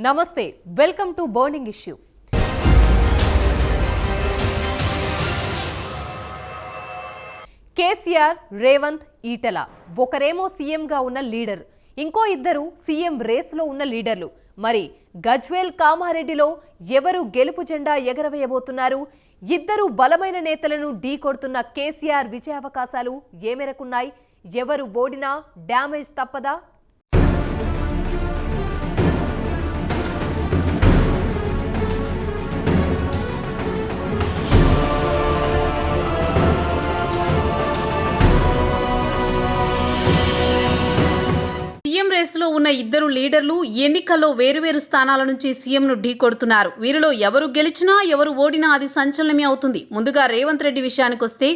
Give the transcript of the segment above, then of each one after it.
నమస్తే welcome to burning issue. KCR, Revanth, Etela ఒకరేమో సీఎంగా ఉన్న లీడర్, ఇంకో ఇద్దరు సీఎం రేస్లో ఉన్న లీడర్లు. మరి గజ్వేల్ కామారెడ్డిలో ఎవరు గెలుపు జెండా ఎగరవేయబోతున్నారు? ఇద్దరు బలమైన నేతలను ఢీ కొడుతున్న కేసీఆర్ విజయావకాశాలు ఏ మేరకున్నాయి? ఎవరు ఓడినా డ్యామేజ్ తప్పదా? సీఎం రేసులో ఉన్న ఇద్దరు లీడర్లు ఎన్నికల్లో వేరువేరు స్థానాల నుంచి సీఎంను ఢీ కొడుతున్నారు. వీరిలో ఎవరు గెలిచినా ఎవరు ఓడినా అది సంచలనమే అవుతుంది. ముందుగా రేవంత్ రెడ్డి విషయానికొస్తే,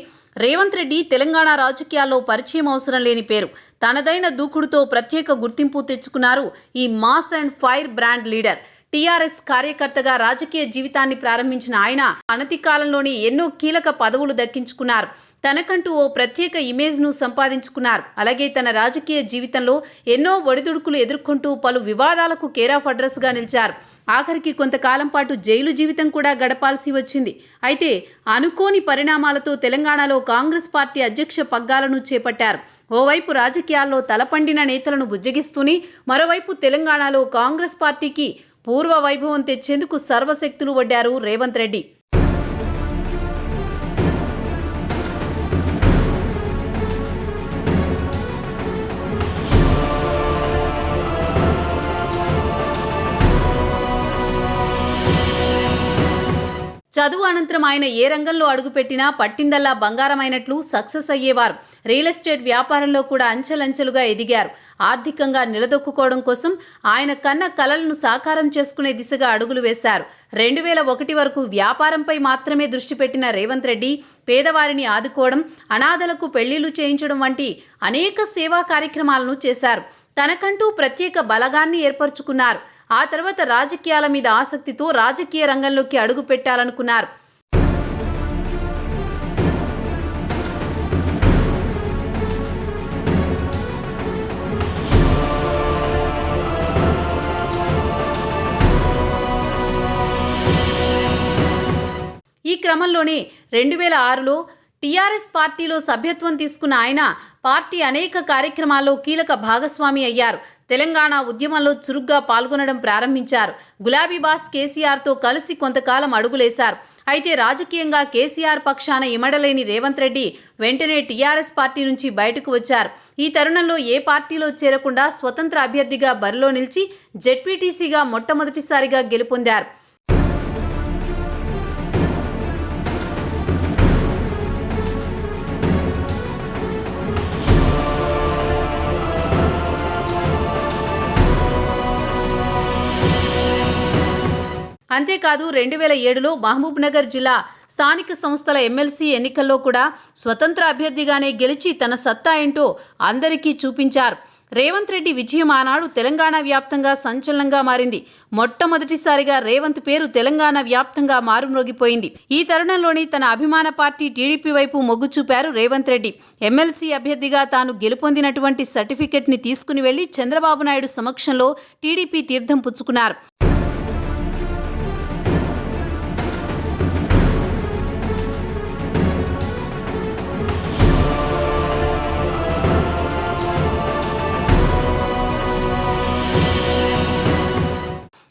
రేవంత్ రెడ్డి తెలంగాణ రాజకీయాల్లో పరిచయం అవసరం లేని పేరు. తనదైన దూకుడుతో ప్రత్యేక గుర్తింపు తెచ్చుకున్నారు ఈ mass and fire brand leader. TRS కార్యకర్తగా రాజకీయ జీవితాన్ని ప్రారంభించిన ఆయన అనతి కాలంలోనే ఎన్నో కీలక పదవులు దక్కించుకున్నారు. తనకంటూ ఓ ప్రత్యేక ఇమేజ్ను సంపాదించుకున్నారు. అలాగే తన రాజకీయ జీవితంలో ఎన్నో ఒడిదుడుకులు ఎదుర్కొంటూ పలు వివాదాలకు కేరాఫ్ అడ్రస్గా నిలిచారు. ఆఖరికి కొంతకాలం పాటు జైలు జీవితం కూడా గడపాల్సి వచ్చింది. అయితే అనుకోని పరిణామాలతో తెలంగాణలో కాంగ్రెస్ పార్టీ అధ్యక్ష పగ్గాలను చేపట్టారు. ఓవైపు రాజకీయాల్లో తలపండిన నేతలను బుజ్జగిస్తూనే మరోవైపు తెలంగాణలో కాంగ్రెస్ పార్టీకి పూర్వ వైభవం తెచ్చేందుకు సర్వశక్తులు వడ్డారు రేవంత్ రెడ్డి. చదువు అనంతరం ఆయన ఏ రంగంలో అడుగుపెట్టినా పట్టిందల్లా బంగారమైనట్లు సక్సెస్ అయ్యేవారు. రియల్ ఎస్టేట్ వ్యాపారంలో కూడా అంచెలంచెలుగా ఎదిగారు. ఆర్థికంగా నిలదొక్కుకోవడం కోసం ఆయన కన్న కలలను సాకారం చేసుకునే దిశగా అడుగులు వేశారు. 2001 వరకు వ్యాపారంపై మాత్రమే దృష్టి పెట్టిన రేవంత్ రెడ్డి పేదవారిని ఆదుకోవడం, అనాథలకు పెళ్లిళ్లు చేయించడం వంటి అనేక సేవా కార్యక్రమాలను చేశారు. తనకంటూ ప్రత్యేక బలగాన్ని ఏర్పరచుకున్నారు. ఆ తర్వాత రాజకీయాల మీద ఆసక్తితో రాజకీయ రంగంలోకి అడుగు పెట్టాలనుకున్నారు. ఈ క్రమంలోనే 2006లో టీఆర్ఎస్ పార్టీలో సభ్యత్వం తీసుకున్న ఆయన పార్టీ అనేక కార్యక్రమాల్లో కీలక భాగస్వామి అయ్యారు. తెలంగాణ ఉద్యమంలో చురుగ్గా పాల్గొనడం ప్రారంభించారు. గులాబీ బాస్ కేసీఆర్తో కలిసి కొంతకాలం అడుగులేశారు. అయితే రాజకీయంగా కేసీఆర్ పక్షాన ఇమడలేని రేవంత్ రెడ్డి వెంటనే టీఆర్ఎస్ పార్టీ నుంచి బయటకు వచ్చారు. ఈ తరుణంలో ఏ పార్టీలో చేరకుండా స్వతంత్ర అభ్యర్థిగా బరిలో నిలిచి జెడ్పీటీసీగా మొట్టమొదటిసారిగా గెలుపొందారు. అంతేకాదు 2007లో మహబూబ్ నగర్ జిల్లా స్థానిక సంస్థల ఎమ్మెల్సీ ఎన్నికల్లో కూడా స్వతంత్ర అభ్యర్థిగానే గెలిచి తన సత్తా ఏంటో అందరికీ చూపించారు. రేవంత్ రెడ్డి విజయం ఆనాడు తెలంగాణ వ్యాప్తంగా సంచలనంగా మారింది. మొట్టమొదటిసారిగా రేవంత్ పేరు తెలంగాణ వ్యాప్తంగా మారుమ్రోగిపోయింది. ఈ తరుణంలోని తన అభిమాన పార్టీ టీడీపీ వైపు మొగ్గు చూపారు రేవంత్ రెడ్డి. ఎమ్మెల్సీ అభ్యర్థిగా తాను గెలుపొందినటువంటి సర్టిఫికెట్ని తీసుకుని వెళ్లి చంద్రబాబు నాయుడు సమక్షంలో టీడీపీ తీర్థం పుచ్చుకున్నారు.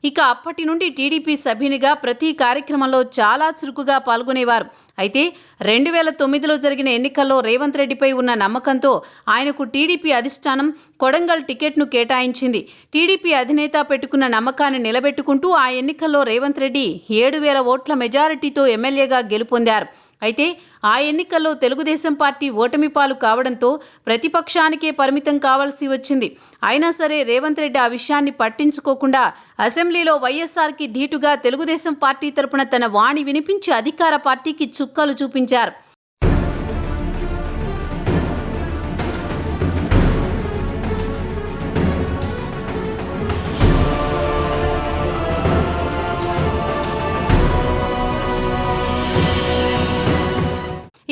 ఇక అప్పటి నుండి టీడీపీ సభ్యునిగా ప్రతి కార్యక్రమంలో చాలా చురుకుగా పాల్గొనేవారు. అయితే 2009లో జరిగిన ఎన్నికల్లో రేవంత్ రెడ్డిపై ఉన్న నమ్మకంతో ఆయనకు టీడీపీ అధిష్టానం కొడంగల్ టికెట్ను కేటాయించింది. టీడీపీ అధినేత పెట్టుకున్న నమ్మకాన్ని నిలబెట్టుకుంటూ ఆ ఎన్నికల్లో రేవంత్ రెడ్డి 7,000 ఓట్ల మెజారిటీతో ఎమ్మెల్యేగా గెలుపొందారు. అయితే ఆ ఎన్నికల్లో తెలుగుదేశం పార్టీ ఓటమి పాలు కావడంతో ప్రతిపక్షానికే పరిమితం కావాల్సి వచ్చింది. అయినా సరే రేవంత్ రెడ్డి ఆ విషయాన్ని పట్టించుకోకుండా అసెంబ్లీలో వైఎస్ఆర్కి ధీటుగా తెలుగుదేశం పార్టీ తరపున తన వాణి వినిపించి అధికార పార్టీకి చుక్కలు చూపించారు.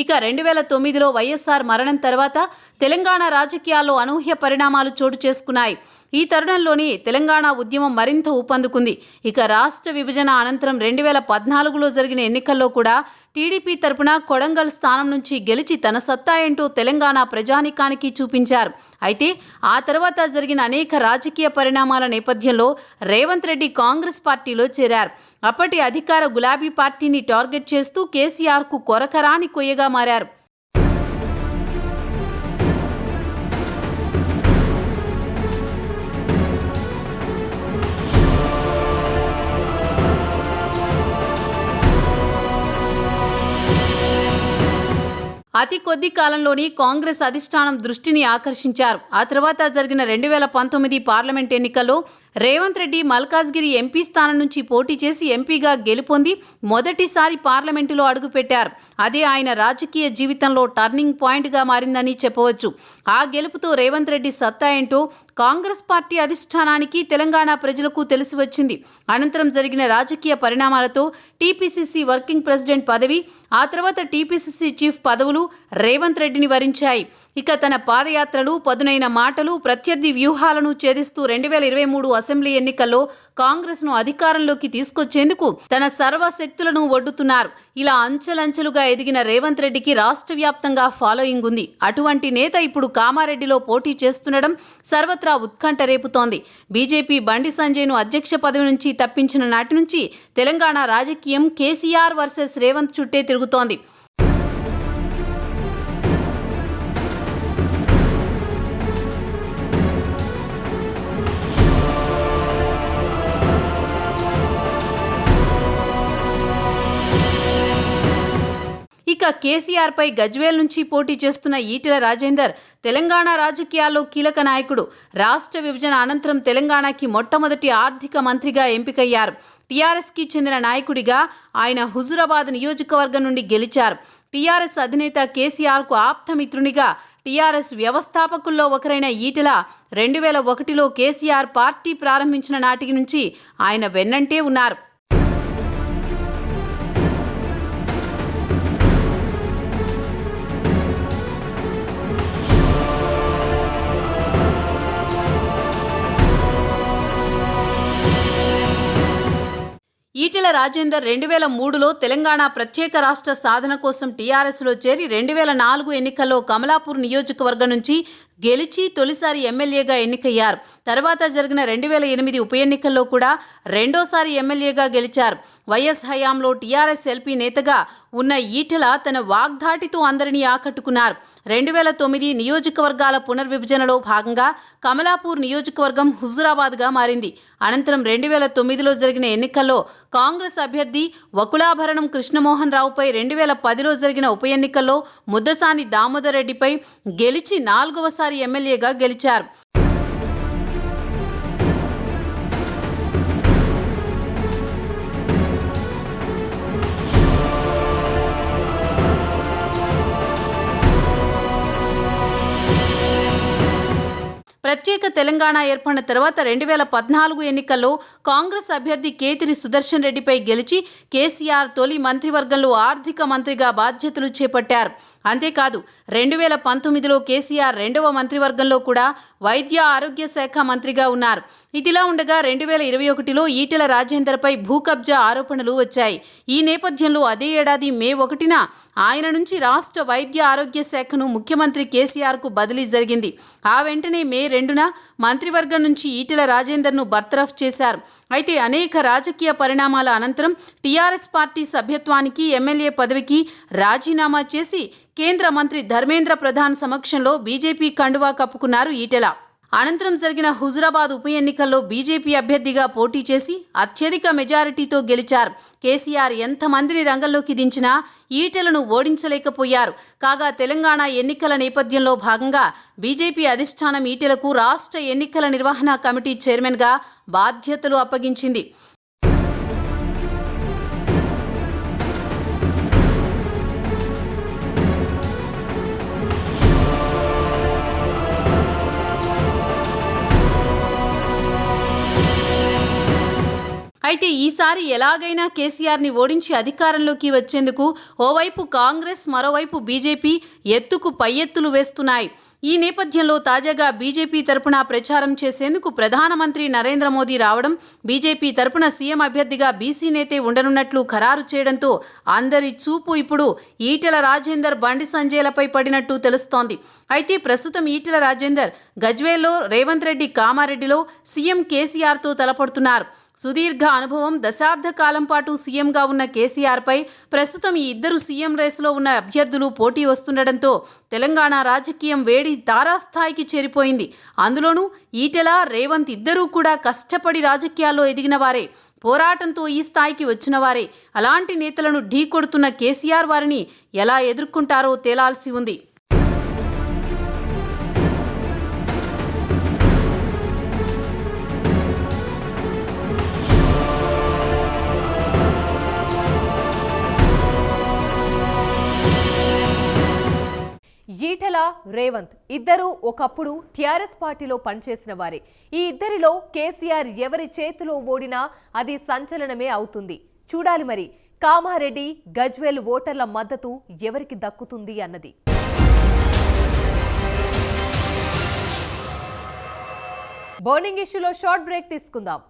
ఇక 2009లో వైఎస్ఆర్ మరణం తర్వాత తెలంగాణ రాజకీయాల్లో అనూహ్య పరిణామాలు చోటు చేసుకున్నాయి. ఈ తరుణంలోనే తెలంగాణ ఉద్యమం మరింత ఊపందుకుంది. ఇక రాష్ట్ర విభజన అనంతరం 2014లో జరిగిన ఎన్నికల్లో కూడా టీడీపీ తరపున కొడంగల్ స్థానం నుంచి గెలిచి తన సత్తా ఏంటో తెలంగాణ ప్రజానీకానికి చూపించారు. అయితే ఆ తర్వాత జరిగిన అనేక రాజకీయ పరిణామాల నేపథ్యంలో రేవంత్ రెడ్డి కాంగ్రెస్ పార్టీలో చేరారు. అప్పటి అధికార గులాబీ పార్టీని టార్గెట్ చేస్తూ కేసీఆర్కు కొరకరాని కొయ్యగా మారారు. అతి కొద్ది కాలంలోని కాంగ్రెస్ అధిష్టానం దృష్టిని ఆకర్షించారు. ఆ తర్వాత జరిగిన 2019 పార్లమెంట్ ఎన్నికల్లో రేవంత్ రెడ్డి మల్కాజ్గిరి ఎంపీ స్థానం నుంచి పోటీ చేసి ఎంపీగా గెలుపొంది మొదటిసారి పార్లమెంటులో అడుగుపెట్టారు. అదే ఆయన రాజకీయ జీవితంలో టర్నింగ్ పాయింట్గా మారిందని చెప్పవచ్చు. ఆ గెలుపుతో రేవంత్ రెడ్డి సత్తా ఏంటో కాంగ్రెస్ పార్టీ అధిష్టానానికి, తెలంగాణ ప్రజలకు తెలిసి వచ్చింది. అనంతరం జరిగిన రాజకీయ పరిణామాలతో టీపీసీసీ వర్కింగ్ ప్రెసిడెంట్ పదవి, ఆ తర్వాత టీపీసీసీ చీఫ్ పదవులు రేవంత్ రెడ్డిని వరించాయి. ఇక తన పాదయాత్రలు, పదునైన మాటలు, ప్రత్యర్థి వ్యూహాలను ఛేదిస్తూ 2023 అసెంబ్లీ ఎన్నికల్లో కాంగ్రెస్ను అధికారంలోకి తీసుకొచ్చేందుకు తన సర్వశక్తులను ఒడ్డుతున్నారు. ఇలా అంచెలంచెలుగా ఎదిగిన రేవంత్ రెడ్డికి రాష్ట్ర వ్యాప్తంగా ఫాలోయింగ్ ఉంది. అటువంటి నేత ఇప్పుడు కామారెడ్డిలో పోటీ చేస్తుండడం సర్వత్రా ఉత్కంఠ రేపుతోంది. బీజేపీ బండి సంజయ్ను అధ్యక్ష పదవి నుంచి తప్పించిన నాటి నుంచి తెలంగాణ రాజకీయం కేసీఆర్ వర్సెస్ రేవంత్ చుట్టే తిరుగుతోంది. ఇక కేసీఆర్ పై గజ్వేల్ నుంచి పోటీ చేస్తున్న ఈటెల రాజేందర్ తెలంగాణ రాజకీయాల్లో కీలక నాయకుడు. రాష్ట్ర విభజన అనంతరం తెలంగాణకి మొట్టమొదటి ఆర్థిక మంత్రిగా ఎంపికయ్యారు. టీఆర్ఎస్కి చెందిన నాయకుడిగా ఆయన హుజురాబాద్ నియోజకవర్గం నుండి గెలిచారు. టీఆర్ఎస్ అధినేత కేసీఆర్కు ఆప్తమిత్రునిగా టీఆర్ఎస్ వ్యవస్థాపకుల్లో ఒకరైన ఈటెల 2001లో కేసీఆర్ పార్టీ ప్రారంభించిన నాటి నుంచి ఆయన వెన్నంటే ఉన్నారు. ఈటెల రాజేందర్ 2003లో తెలంగాణ ప్రత్యేక రాష్ట్ర సాధన కోసం టీఆర్ఎస్లో చేరి 2004 ఎన్నికల్లో కమలాపూర్ నియోజకవర్గం నుంచి గెలిచి తొలిసారి ఎమ్మెల్యేగా ఎన్నికయ్యారు. తర్వాత జరిగిన 2008 ఉప ఎన్నికల్లో కూడా రెండోసారి ఎమ్మెల్యేగా గెలిచారు. వైఎస్ హయాంలో టీఆర్ఎస్ ఎల్పీ నేతగా ఉన్న ఈటెల తన వాగ్దాటితో అందరినీ ఆకట్టుకున్నారు. 2009 నియోజకవర్గాల పునర్విభజనలో భాగంగా కమలాపూర్ నియోజకవర్గం హుజురాబాద్గా మారింది. అనంతరం 2009లో జరిగిన ఎన్నికల్లో కాంగ్రెస్ అభ్యర్థి వకులాభరణం కృష్ణమోహన్ రావుపై 2010లో జరిగిన ఉప ఎన్నికల్లో ముద్దసాని దామోదర్ రెడ్డిపై గెలిచి 4వసారి ఎమ్మెల్యేగా గెలిచారు. ప్రత్యేక తెలంగాణ ఏర్పడిన తర్వాత 2014 ఎన్నికల్లో కాంగ్రెస్ అభ్యర్థి కేతిరి సుదర్శన్ రెడ్డిపై గెలిచి కేసీఆర్ తొలి మంత్రివర్గంలో ఆర్థిక మంత్రిగా బాధ్యతలు చేపట్టారు. అంతేకాదు 2019లో కేసీఆర్ 2వ మంత్రివర్గంలో కూడా వైద్య ఆరోగ్య శాఖ మంత్రిగా ఉన్నారు. ఇదిలా ఉండగా 2021లో ఈటెల రాజేందర్పై భూకబ్జా ఆరోపణలు వచ్చాయి. ఈ నేపథ్యంలో అదే ఏడాది మే 1న ఆయన నుంచి రాష్ట్ర వైద్య ఆరోగ్య శాఖను ముఖ్యమంత్రి కేసీఆర్కు బదిలీ జరిగింది. ఆ వెంటనే మే 2న మంత్రివర్గం నుంచి ఈటెల రాజేందర్ను బర్తరఫ్ చేశారు. అయితే అనేక రాజకీయ పరిణామాల అనంతరం టీఆర్ఎస్ పార్టీ సభ్యత్వానికి, ఎమ్మెల్యే పదవికి రాజీనామా చేసి కేంద్ర మంత్రి ధర్మేంద్ర ప్రధాన్ సమక్షంలో బీజేపీ కండువా కప్పుకున్నారు ఈటెల. అనంతరం జరిగిన హుజురాబాద్ ఉప ఎన్నికల్లో బీజేపీ అభ్యర్థిగా పోటీ చేసి అత్యధిక మెజారిటీతో గెలిచారు. కేసీఆర్ ఎంతమందిని రంగంలోకి దించినా ఈటెలను ఓడించలేకపోయారు. కాగా తెలంగాణ ఎన్నికల నేపథ్యంలో భాగంగా బీజేపీ అధిష్టానం ఈటెలకు రాష్ట్ర ఎన్నికల నిర్వహణ కమిటీ చైర్మన్గా బాధ్యతలు అప్పగించింది. అయితే ఈసారి ఎలాగైనా కేసీఆర్ని ఓడించి అధికారంలోకి వచ్చేందుకు ఓవైపు కాంగ్రెస్, మరోవైపు బీజేపీ ఎత్తుకు పై ఎత్తులు వేస్తున్నాయి. ఈ నేపథ్యంలో తాజాగా బీజేపీ తరపున ప్రచారం చేసేందుకు ప్రధానమంత్రి నరేంద్ర మోదీ రావడం, బీజేపీ తరపున సీఎం అభ్యర్థిగా బీసీ నేతే ఉండనున్నట్లు ఖరారు చేయడంతో అందరి చూపు ఇప్పుడు ఈటెల రాజేందర్, బండి సంజయ్లపై పడినట్టు తెలుస్తోంది. అయితే ప్రస్తుతం ఈటెల రాజేందర్ గజ్వేల్లో, రేవంత్ రెడ్డి కామారెడ్డిలో సీఎం కేసీఆర్తో తలపడుతున్నారు. సుదీర్ఘ అనుభవం, దశాబ్ద కాలం పాటు సీఎంగా ఉన్న కేసీఆర్పై ప్రస్తుతం ఈ ఇద్దరు సీఎం రేసులో ఉన్న అభ్యర్థులు పోటీ వస్తుండటంతో తెలంగాణ రాజకీయం వేడి తారాస్థాయికి చేరిపోయింది. అందులోనూ ఈటెల, రేవంత్ ఇద్దరూ కూడా కష్టపడి రాజకీయాల్లో ఎదిగిన వారే, పోరాటంతో ఈ స్థాయికి వచ్చిన వారే. అలాంటి నేతలను ఢీకొడుతున్న కేసీఆర్ వారిని ఎలా ఎదుర్కొంటారో తేలాల్సి ఉంది. ఈటెల, రేవంత్ ఇద్దరు ఒకప్పుడు టీఆర్ఎస్ పార్టీలో పనిచేసిన వారే. ఈ ఇద్దరిలో కేసీఆర్ ఎవరి చేతిలో ఓడినా అది సంచలనమే అవుతుంది. చూడాలి మరి కామారెడ్డి, గజ్వేల్ ఓటర్ల మద్దతు ఎవరికి దక్కుతుంది అన్నది. బర్నింగ్ ఇష్యూలో షార్ట్ బ్రేక్ తీసుకుందాం.